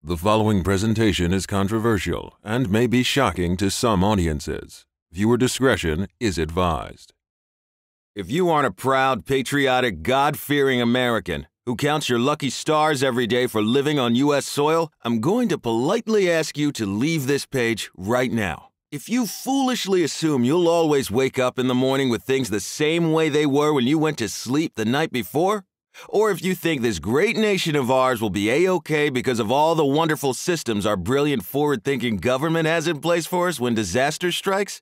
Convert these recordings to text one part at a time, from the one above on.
The following presentation is controversial and may be shocking to some audiences. Viewer discretion is advised. If you aren't a proud, patriotic, God-fearing American who counts your lucky stars every day for living on U.S. soil, I'm going to politely ask you to leave this page right now. If you foolishly assume you'll always wake up in the morning with things the same way they were when you went to sleep the night before, or if you think this great nation of ours will be A-OK because of all the wonderful systems our brilliant, forward-thinking government has in place for us when disaster strikes,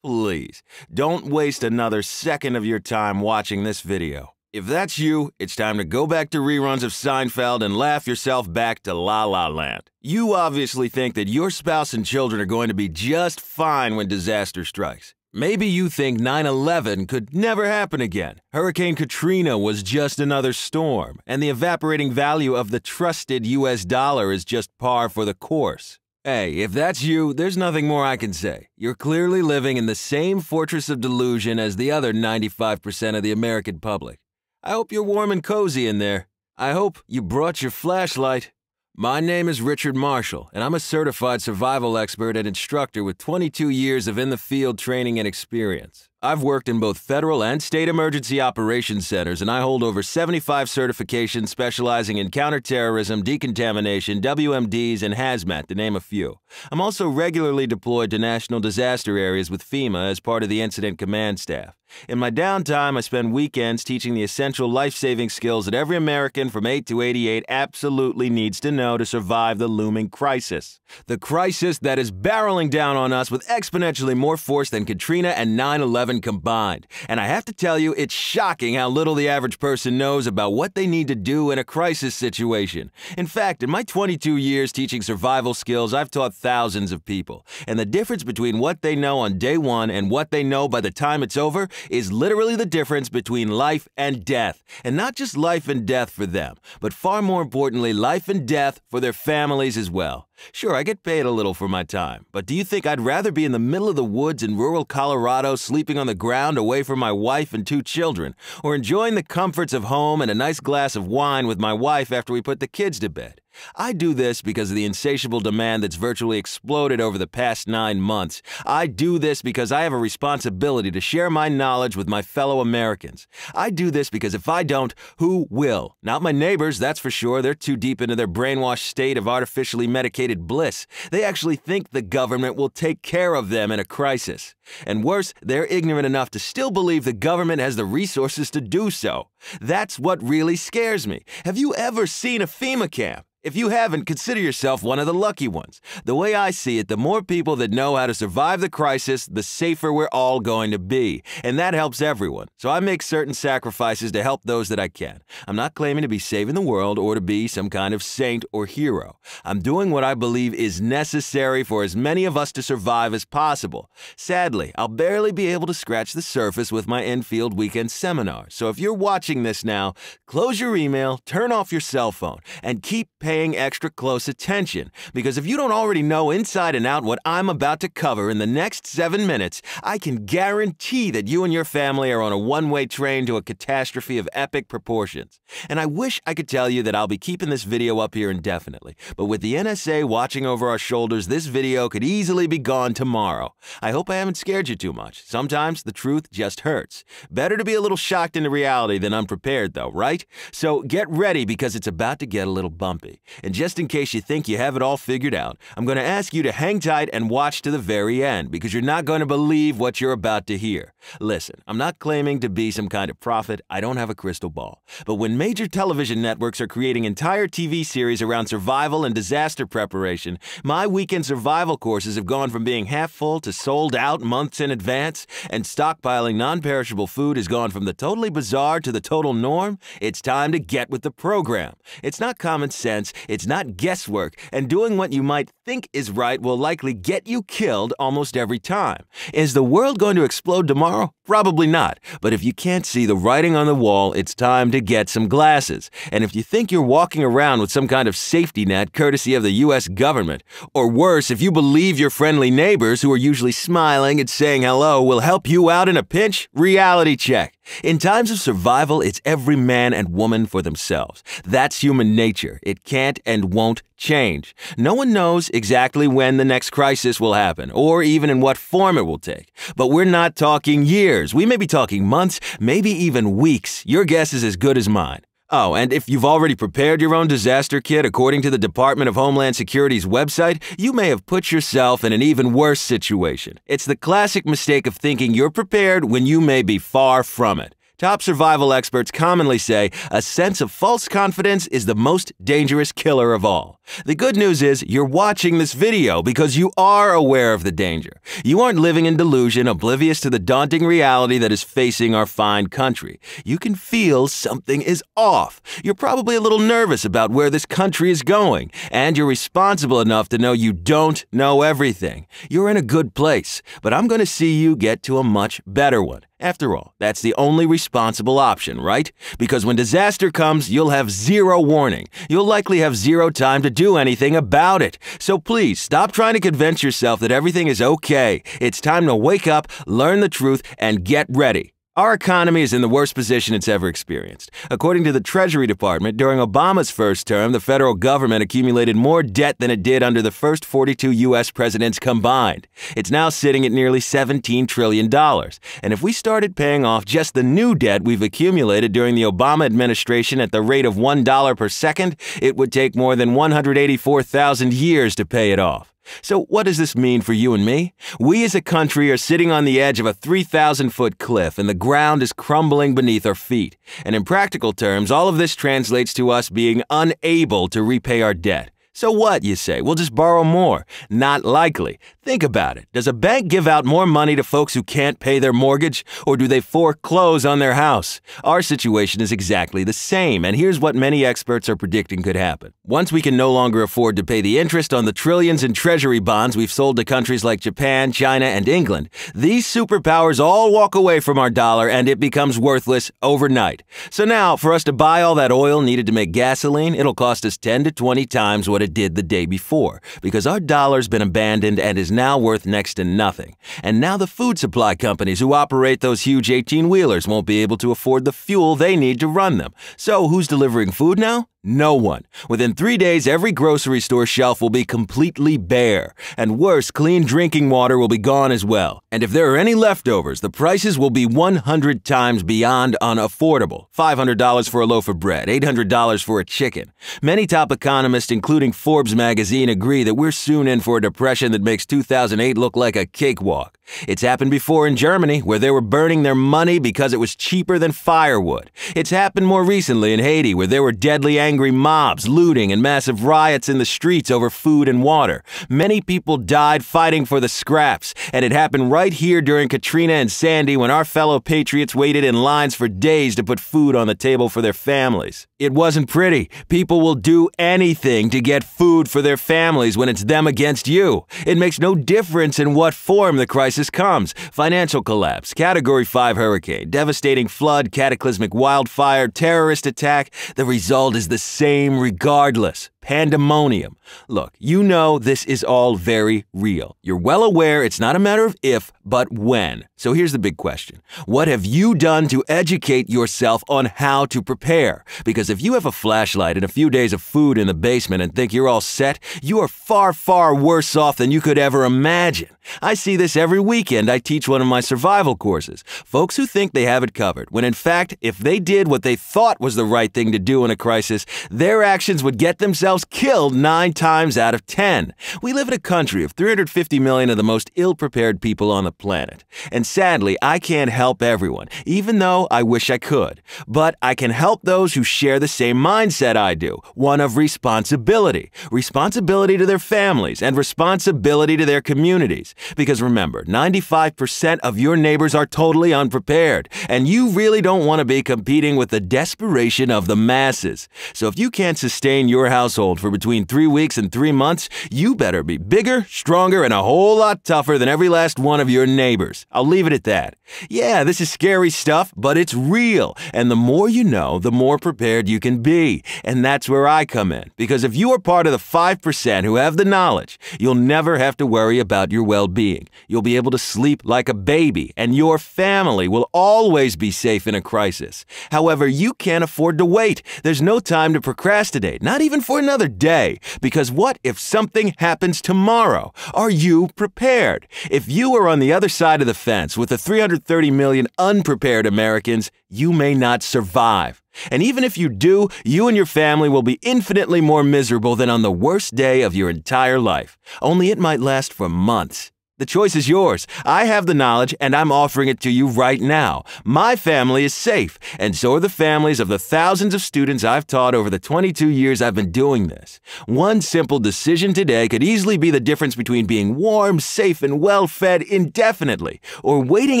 please, don't waste another second of your time watching this video. If that's you, it's time to go back to reruns of Seinfeld and laugh yourself back to La La Land. You obviously think that your spouse and children are going to be just fine when disaster strikes. Maybe you think 9/11 could never happen again. Hurricane Katrina was just another storm, and the evaporating value of the trusted US dollar is just par for the course. Hey, if that's you, there's nothing more I can say. You're clearly living in the same fortress of delusion as the other 95% of the American public. I hope you're warm and cozy in there. I hope you brought your flashlight. My name is Richard Marshall, and I'm a certified survival expert and instructor with 22 years of in-the-field training and experience. I've worked in both federal and state emergency operations centers, and I hold over 75 certifications specializing in counterterrorism, decontamination, WMDs, and hazmat, to name a few. I'm also regularly deployed to national disaster areas with FEMA as part of the incident command staff. In my downtime, I spend weekends teaching the essential life-saving skills that every American from 8 to 88 absolutely needs to know to survive the looming crisis. The crisis that is barreling down on us with exponentially more force than Katrina and 9/11 combined. And I have to tell you, it's shocking how little the average person knows about what they need to do in a crisis situation. In fact, in my 22 years teaching survival skills, I've taught thousands of people. And the difference between what they know on day one and what they know by the time it's over is literally the difference between life and death. And not just life and death for them, but far more importantly, life and death for their families as well. Sure, I get paid a little for my time, but do you think I'd rather be in the middle of the woods in rural Colorado sleeping on the ground away from my wife and 2 children, or enjoying the comforts of home and a nice glass of wine with my wife after we put the kids to bed? I do this because of the insatiable demand that's virtually exploded over the past 9 months. I do this because I have a responsibility to share my knowledge with my fellow Americans. I do this because if I don't, who will? Not my neighbors, that's for sure. They're too deep into their brainwashed state of artificially medicated bliss. They actually think the government will take care of them in a crisis. And worse, they're ignorant enough to still believe the government has the resources to do so. That's what really scares me. Have you ever seen a FEMA camp? If you haven't, consider yourself one of the lucky ones. The way I see it, the more people that know how to survive the crisis, the safer we're all going to be. And that helps everyone. So I make certain sacrifices to help those that I can. I'm not claiming to be saving the world or to be some kind of saint or hero. I'm doing what I believe is necessary for as many of us to survive as possible. Sadly, I'll barely be able to scratch the surface with my in-field weekend seminars. So if you're watching this now, close your email, turn off your cell phone, and keep paying extra close attention, because if you don't already know inside and out what I'm about to cover in the next 7 minutes, I can guarantee that you and your family are on a one-way train to a catastrophe of epic proportions. And I wish I could tell you that I'll be keeping this video up here indefinitely, but with the NSA watching over our shoulders, this video could easily be gone tomorrow. I hope I haven't scared you too much. Sometimes the truth just hurts. Better to be a little shocked into reality than unprepared though, right? So get ready, because it's about to get a little bumpy. And just in case you think you have it all figured out, I'm going to ask you to hang tight and watch to the very end, because you're not going to believe what you're about to hear. Listen, I'm not claiming to be some kind of prophet. I don't have a crystal ball. But when major television networks are creating entire TV series around survival and disaster preparation, my weekend survival courses have gone from being half full to sold out months in advance, and stockpiling non-perishable food has gone from the totally bizarre to the total norm. It's time to get with the program. It's not common sense. It's not guesswork, and doing what you might think is right will likely get you killed almost every time. Is the world going to explode tomorrow? Probably not. But if you can't see the writing on the wall, it's time to get some glasses. And if you think you're walking around with some kind of safety net courtesy of the US government, or worse, if you believe your friendly neighbors who are usually smiling and saying hello will help you out in a pinch, reality check. In times of survival, it's every man and woman for themselves. That's human nature. It can't can't and won't change. No one knows exactly when the next crisis will happen, or even in what form it will take. But we're not talking years. We may be talking months, maybe even weeks. Your guess is as good as mine. Oh, and if you've already prepared your own disaster kit according to the Department of Homeland Security's website, you may have put yourself in an even worse situation. It's the classic mistake of thinking you're prepared when you may be far from it. Top survival experts commonly say a sense of false confidence is the most dangerous killer of all. The good news is you're watching this video because you are aware of the danger. You aren't living in delusion, oblivious to the daunting reality that is facing our fine country. You can feel something is off. You're probably a little nervous about where this country is going, and you're responsible enough to know you don't know everything. You're in a good place, but I'm going to see you get to a much better one. After all, that's the only responsible option, right? Because when disaster comes, you'll have zero warning. You'll likely have zero time to do anything about it. So please, stop trying to convince yourself that everything is okay. It's time to wake up, learn the truth, and get ready. Our economy is in the worst position it's ever experienced. According to the Treasury Department, during Obama's first term, the federal government accumulated more debt than it did under the first 42 U.S. presidents combined. It's now sitting at nearly $17 trillion. And if we started paying off just the new debt we've accumulated during the Obama administration at the rate of $1 per second, it would take more than 184,000 years to pay it off. So what does this mean for you and me? We as a country are sitting on the edge of a 3,000-foot cliff and the ground is crumbling beneath our feet. And in practical terms, all of this translates to us being unable to repay our debt. So what, you say? We'll just borrow more. Not likely. Think about it. Does a bank give out more money to folks who can't pay their mortgage, or do they foreclose on their house? Our situation is exactly the same, and here's what many experts are predicting could happen. Once we can no longer afford to pay the interest on the trillions in treasury bonds we've sold to countries like Japan, China, and England, these superpowers all walk away from our dollar and it becomes worthless overnight. So now, for us to buy all that oil needed to make gasoline, it'll cost us 10 to 20 times what it did the day before, because our dollar's been abandoned and is now worth next to nothing. And now the food supply companies who operate those huge 18-wheelers won't be able to afford the fuel they need to run them. So who's delivering food now? No one. Within 3 days, every grocery store shelf will be completely bare. And worse, clean drinking water will be gone as well. And if there are any leftovers, the prices will be 100 times beyond unaffordable. $500 for a loaf of bread, $800 for a chicken. Many top economists, including Forbes magazine, agree that we're soon in for a depression that makes 2008 look like a cakewalk. It's happened before in Germany, where they were burning their money because it was cheaper than firewood. It's happened more recently in Haiti, where there were deadly angry mobs, looting, and massive riots in the streets over food and water. Many people died fighting for the scraps, and it happened right here during Katrina and Sandy when our fellow patriots waited in lines for days to put food on the table for their families. It wasn't pretty. People will do anything to get food for their families when it's them against you. It makes no difference in what form the crisis comes. Financial collapse, Category 5 hurricane, devastating flood, cataclysmic wildfire, terrorist attack. The result is the same regardless. Pandemonium. Look, you know this is all very real. You're well aware it's not a matter of if, but when. So here's the big question. What have you done to educate yourself on how to prepare? Because if you have a flashlight and a few days of food in the basement and think you're all set, you are far, far worse off than you could ever imagine. I see this every weekend. I teach one of my survival courses. Folks who think they have it covered, when in fact, if they did what they thought was the right thing to do in a crisis, their actions would get themselves killed 9 times out of 10. We live in a country of 350 million of the most ill-prepared people on the planet. And sadly, I can't help everyone, even though I wish I could. But I can help those who share the same mindset I do, one of responsibility. Responsibility to their families and responsibility to their communities. Because remember, 95% of your neighbors are totally unprepared, and you really don't want to be competing with the desperation of the masses. So if you can't sustain your household for between 3 weeks and 3 months, you better be bigger, stronger, and a whole lot tougher than every last one of your neighbors. I'll leave it at that. Yeah, this is scary stuff, but it's real. And the more you know, the more prepared you can be. And that's where I come in. Because if you are part of the 5% who have the knowledge, you'll never have to worry about your well-being. You'll be able to sleep like a baby, and your family will always be safe in a crisis. However, you can't afford to wait. There's no time to procrastinate, not even for an another day, because what if something happens tomorrow? Are you prepared? If you are on the other side of the fence with the 330 million unprepared Americans, you may not survive. And even if you do, you and your family will be infinitely more miserable than on the worst day of your entire life. Only it might last for months. The choice is yours. I have the knowledge, and I'm offering it to you right now. My family is safe, and so are the families of the thousands of students I've taught over the 22 years I've been doing this. One simple decision today could easily be the difference between being warm, safe, and well-fed indefinitely, or waiting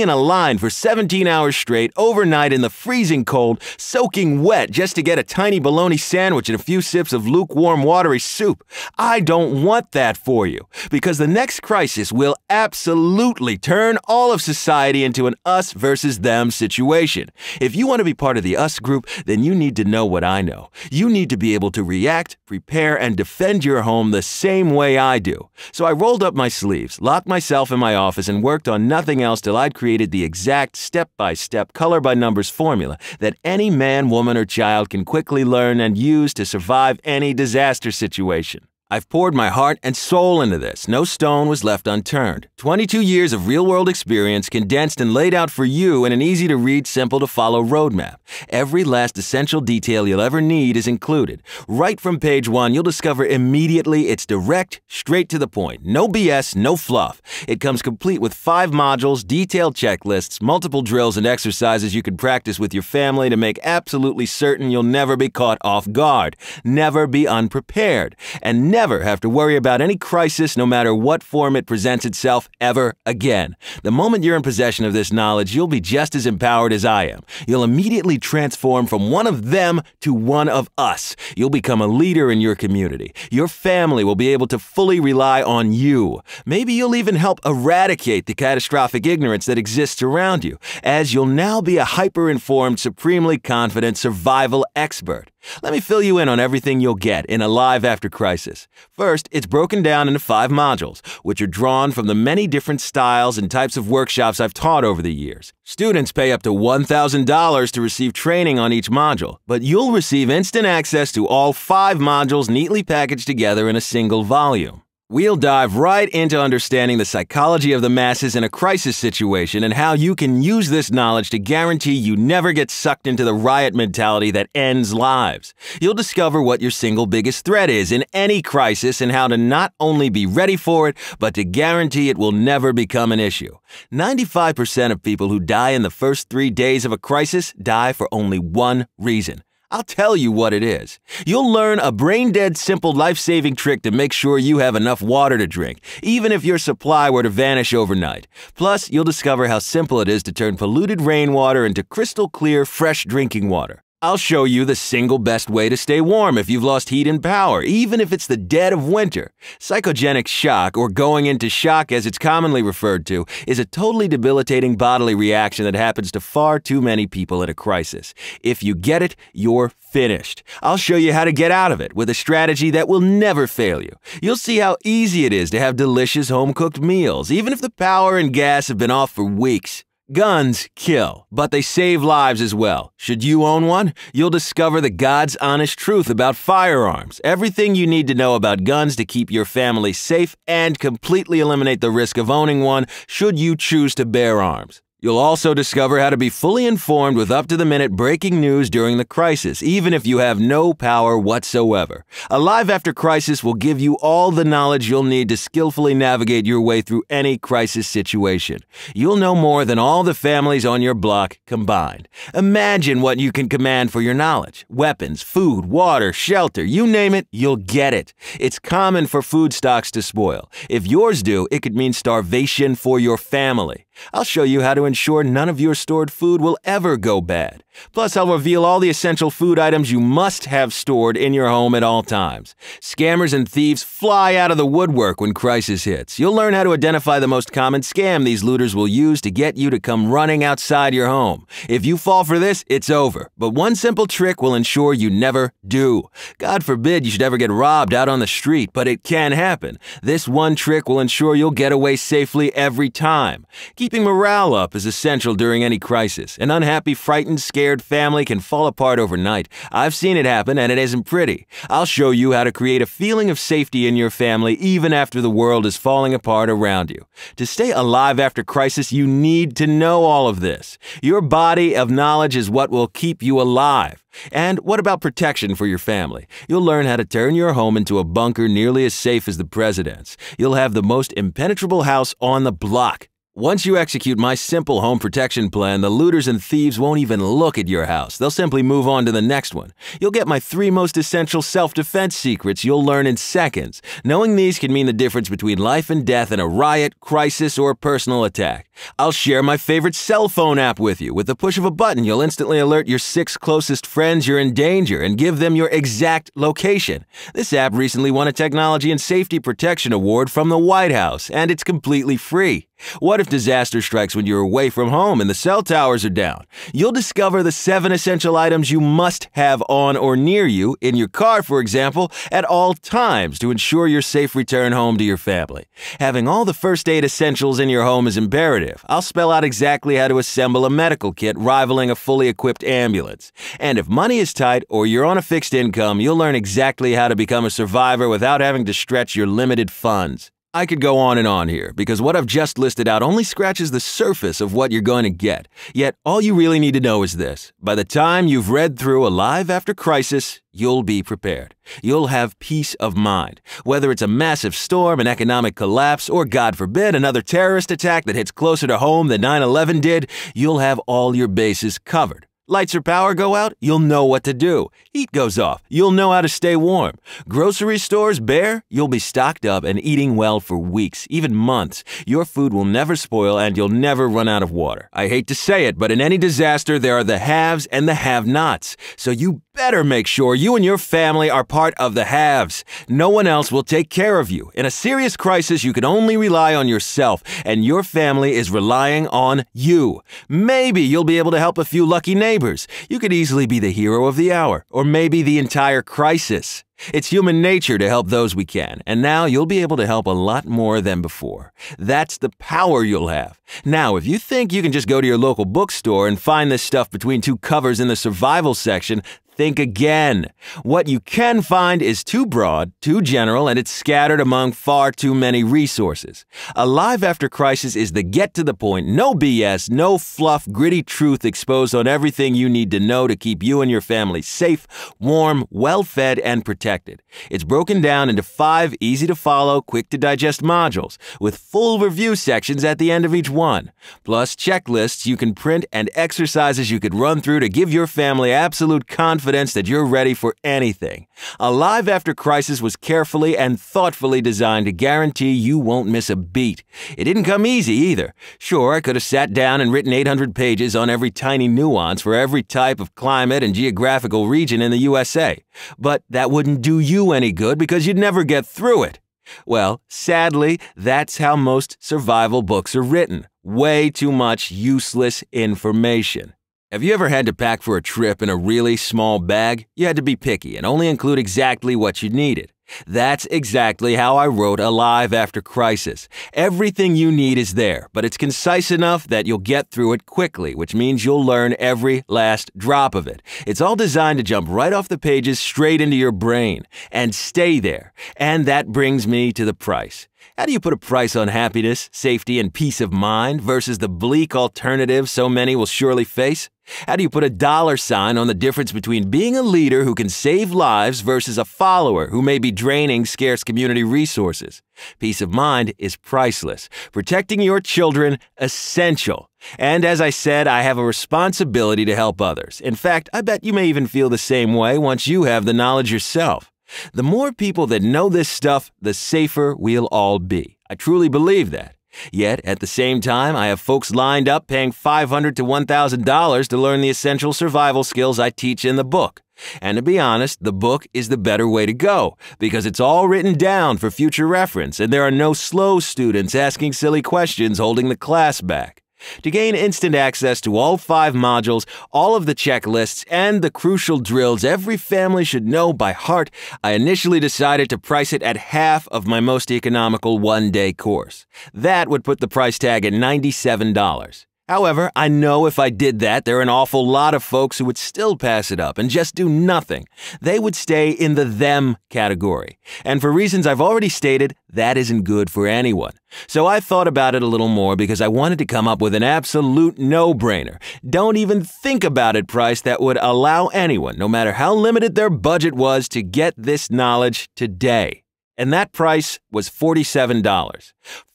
in a line for 17 hours straight overnight in the freezing cold, soaking wet just to get a tiny bologna sandwich and a few sips of lukewarm, watery soup. I don't want that for you, because the next crisis will absolutely turn all of society into an us versus them situation. If you want to be part of the us group, then you need to know what I know. You need to be able to react, prepare, and defend your home the same way I do. So I rolled up my sleeves, locked myself in my office, and worked on nothing else till I'd created the exact step-by-step, color-by-numbers formula that any man, woman, or child can quickly learn and use to survive any disaster situation. I've poured my heart and soul into this. No stone was left unturned. 22 years of real-world experience condensed and laid out for you in an easy-to-read, simple-to-follow roadmap. Every last essential detail you'll ever need is included. Right from page 1, you'll discover immediately it's direct, straight to the point. No BS, no fluff. It comes complete with 5 modules, detailed checklists, multiple drills and exercises you can practice with your family to make absolutely certain you'll never be caught off guard, never be unprepared, and never have to worry about any crisis no matter what form it presents itself ever again. The moment you're in possession of this knowledge, you'll be just as empowered as I am. You'll immediately transform from one of them to one of us. You'll become a leader in your community. Your family will be able to fully rely on you. Maybe you'll even help eradicate the catastrophic ignorance that exists around you, as you'll now be a hyper-informed, supremely confident survival expert. Let me fill you in on everything you'll get in Alive After Crisis. First, it's broken down into 5 modules, which are drawn from the many different styles and types of workshops I've taught over the years. Students pay up to $1,000 to receive training on each module, but you'll receive instant access to all 5 modules neatly packaged together in a single volume. We'll dive right into understanding the psychology of the masses in a crisis situation and how you can use this knowledge to guarantee you never get sucked into the riot mentality that ends lives. You'll discover what your single biggest threat is in any crisis and how to not only be ready for it, but to guarantee it will never become an issue. 95% of people who die in the first 3 days of a crisis die for only one reason. I'll tell you what it is. You'll learn a brain-dead simple life-saving trick to make sure you have enough water to drink, even if your supply were to vanish overnight. Plus, you'll discover how simple it is to turn polluted rainwater into crystal-clear, fresh drinking water. I'll show you the single best way to stay warm if you've lost heat and power, even if it's the dead of winter. Psychogenic shock, or going into shock as it's commonly referred to, is a totally debilitating bodily reaction that happens to far too many people at a crisis. If you get it, you're finished. I'll show you how to get out of it with a strategy that will never fail you. You'll see how easy it is to have delicious home-cooked meals, even if the power and gas have been off for weeks. Guns kill, but they save lives as well. Should you own one? You'll discover the God's honest truth about firearms. Everything you need to know about guns to keep your family safe and completely eliminate the risk of owning one should you choose to bear arms. You'll also discover how to be fully informed with up-to-the-minute breaking news during the crisis, even if you have no power whatsoever. Alive After Crisis will give you all the knowledge you'll need to skillfully navigate your way through any crisis situation. You'll know more than all the families on your block combined. Imagine what you can command for your knowledge. Weapons, food, water, shelter, you name it, you'll get it. It's common for food stocks to spoil. If yours do, it could mean starvation for your family. I'll show you how to ensure none of your stored food will ever go bad. Plus, I'll reveal all the essential food items you must have stored in your home at all times. Scammers and thieves fly out of the woodwork when crisis hits. You'll learn how to identify the most common scam these looters will use to get you to come running outside your home. If you fall for this, it's over. But one simple trick will ensure you never do. God forbid you should ever get robbed out on the street, but it can happen. This one trick will ensure you'll get away safely every time. Keeping morale up is essential during any crisis. An unhappy, frightened, scared shared family can fall apart overnight. I've seen it happen, and it isn't pretty. I'll show you how to create a feeling of safety in your family even after the world is falling apart around you. To stay alive after crisis, you need to know all of this. Your body of knowledge is what will keep you alive. And what about protection for your family? You'll learn how to turn your home into a bunker nearly as safe as the president's. You'll have the most impenetrable house on the block. Once you execute my simple home protection plan, the looters and thieves won't even look at your house. They'll simply move on to the next one. You'll get my 3 most essential self-defense secrets you'll learn in seconds. Knowing these can mean the difference between life and death in a riot, crisis, or personal attack. I'll share my favorite cell phone app with you. With the push of a button, you'll instantly alert your 6 closest friends you're in danger and give them your exact location. This app recently won a Technology and Safety Protection Award from the White House, and it's completely free. What if disaster strikes when you're away from home and the cell towers are down? You'll discover the 7 essential items you must have on or near you, in your car for example, at all times to ensure your safe return home to your family. Having all the first aid essentials in your home is imperative. I'll spell out exactly how to assemble a medical kit rivaling a fully equipped ambulance. And if money is tight or you're on a fixed income, you'll learn exactly how to become a survivor without having to stretch your limited funds. I could go on and on here, because what I've just listed out only scratches the surface of what you're going to get. Yet, all you really need to know is this. By the time you've read through Alive After Crisis, you'll be prepared. You'll have peace of mind. Whether it's a massive storm, an economic collapse, or God forbid, another terrorist attack that hits closer to home than 9/11 did, you'll have all your bases covered. Lights or power go out, you'll know what to do. Heat goes off, you'll know how to stay warm. Grocery stores bare, you'll be stocked up and eating well for weeks, even months. Your food will never spoil and you'll never run out of water. I hate to say it, but in any disaster, there are the haves and the have-nots. So you better make sure you and your family are part of the haves. No one else will take care of you. In a serious crisis, you can only rely on yourself, and your family is relying on you. Maybe you'll be able to help a few lucky neighbors. You could easily be the hero of the hour, or maybe the entire crisis. It's human nature to help those we can, and now you'll be able to help a lot more than before. That's the power you'll have. Now, if you think you can just go to your local bookstore and find this stuff between 2 covers in the survival section, think again. What you can find is too broad, too general, and it's scattered among far too many resources. Alive After Crisis is the get-to-the-point, no BS, no fluff, gritty truth exposed on everything you need to know to keep you and your family safe, warm, well-fed, and protected. It's broken down into 5 easy-to-follow, quick-to-digest modules, with full review sections at the end of each one, plus checklists you can print and exercises you could run through to give your family absolute confidence that you're ready for anything. Alive After Crisis was carefully and thoughtfully designed to guarantee you won't miss a beat. It didn't come easy either. Sure, I could have sat down and written 800 pages on every tiny nuance for every type of climate and geographical region in the USA. But that wouldn't do you any good because you'd never get through it. Well, sadly, that's how most survival books are written. Way too much useless information. Have you ever had to pack for a trip in a really small bag? You had to be picky and only include exactly what you needed. That's exactly how I wrote Alive After Crisis. Everything you need is there, but it's concise enough that you'll get through it quickly, which means you'll learn every last drop of it. It's all designed to jump right off the pages straight into your brain and stay there. And that brings me to the price. How do you put a price on happiness, safety, and peace of mind versus the bleak alternative so many will surely face? How do you put a dollar sign on the difference between being a leader who can save lives versus a follower who may be draining scarce community resources? Peace of mind is priceless. Protecting your children, essential. And as I said, I have a responsibility to help others. In fact, I bet you may even feel the same way once you have the knowledge yourself. The more people that know this stuff, the safer we'll all be. I truly believe that. Yet, at the same time, I have folks lined up paying $500 to $1,000 to learn the essential survival skills I teach in the book. And to be honest, the book is the better way to go, because it's all written down for future reference, and there are no slow students asking silly questions holding the class back. To gain instant access to all 5 modules, all of the checklists, and the crucial drills every family should know by heart, I initially decided to price it at half of my most economical one-day course. That would put the price tag at $97. However, I know if I did that, there are an awful lot of folks who would still pass it up and just do nothing. They would stay in the them category. And for reasons I've already stated, that isn't good for anyone. So I thought about it a little more because I wanted to come up with an absolute no-brainer. Don't even think about it price that would allow anyone, no matter how limited their budget was, to get this knowledge today. And that price was $47.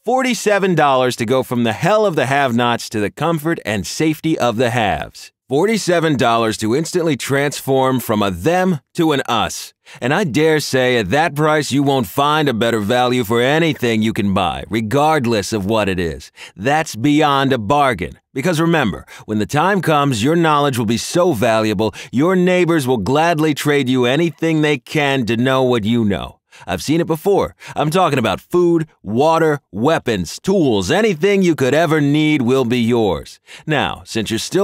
$47 to go from the hell of the have-nots to the comfort and safety of the haves. $47 to instantly transform from a them to an us. And I dare say at that price you won't find a better value for anything you can buy, regardless of what it is. That's beyond a bargain. Because remember, when the time comes, your knowledge will be so valuable, your neighbors will gladly trade you anything they can to know what you know. I've seen it before. I'm talking about food, water, weapons, tools, anything you could ever need will be yours. Now, since you're still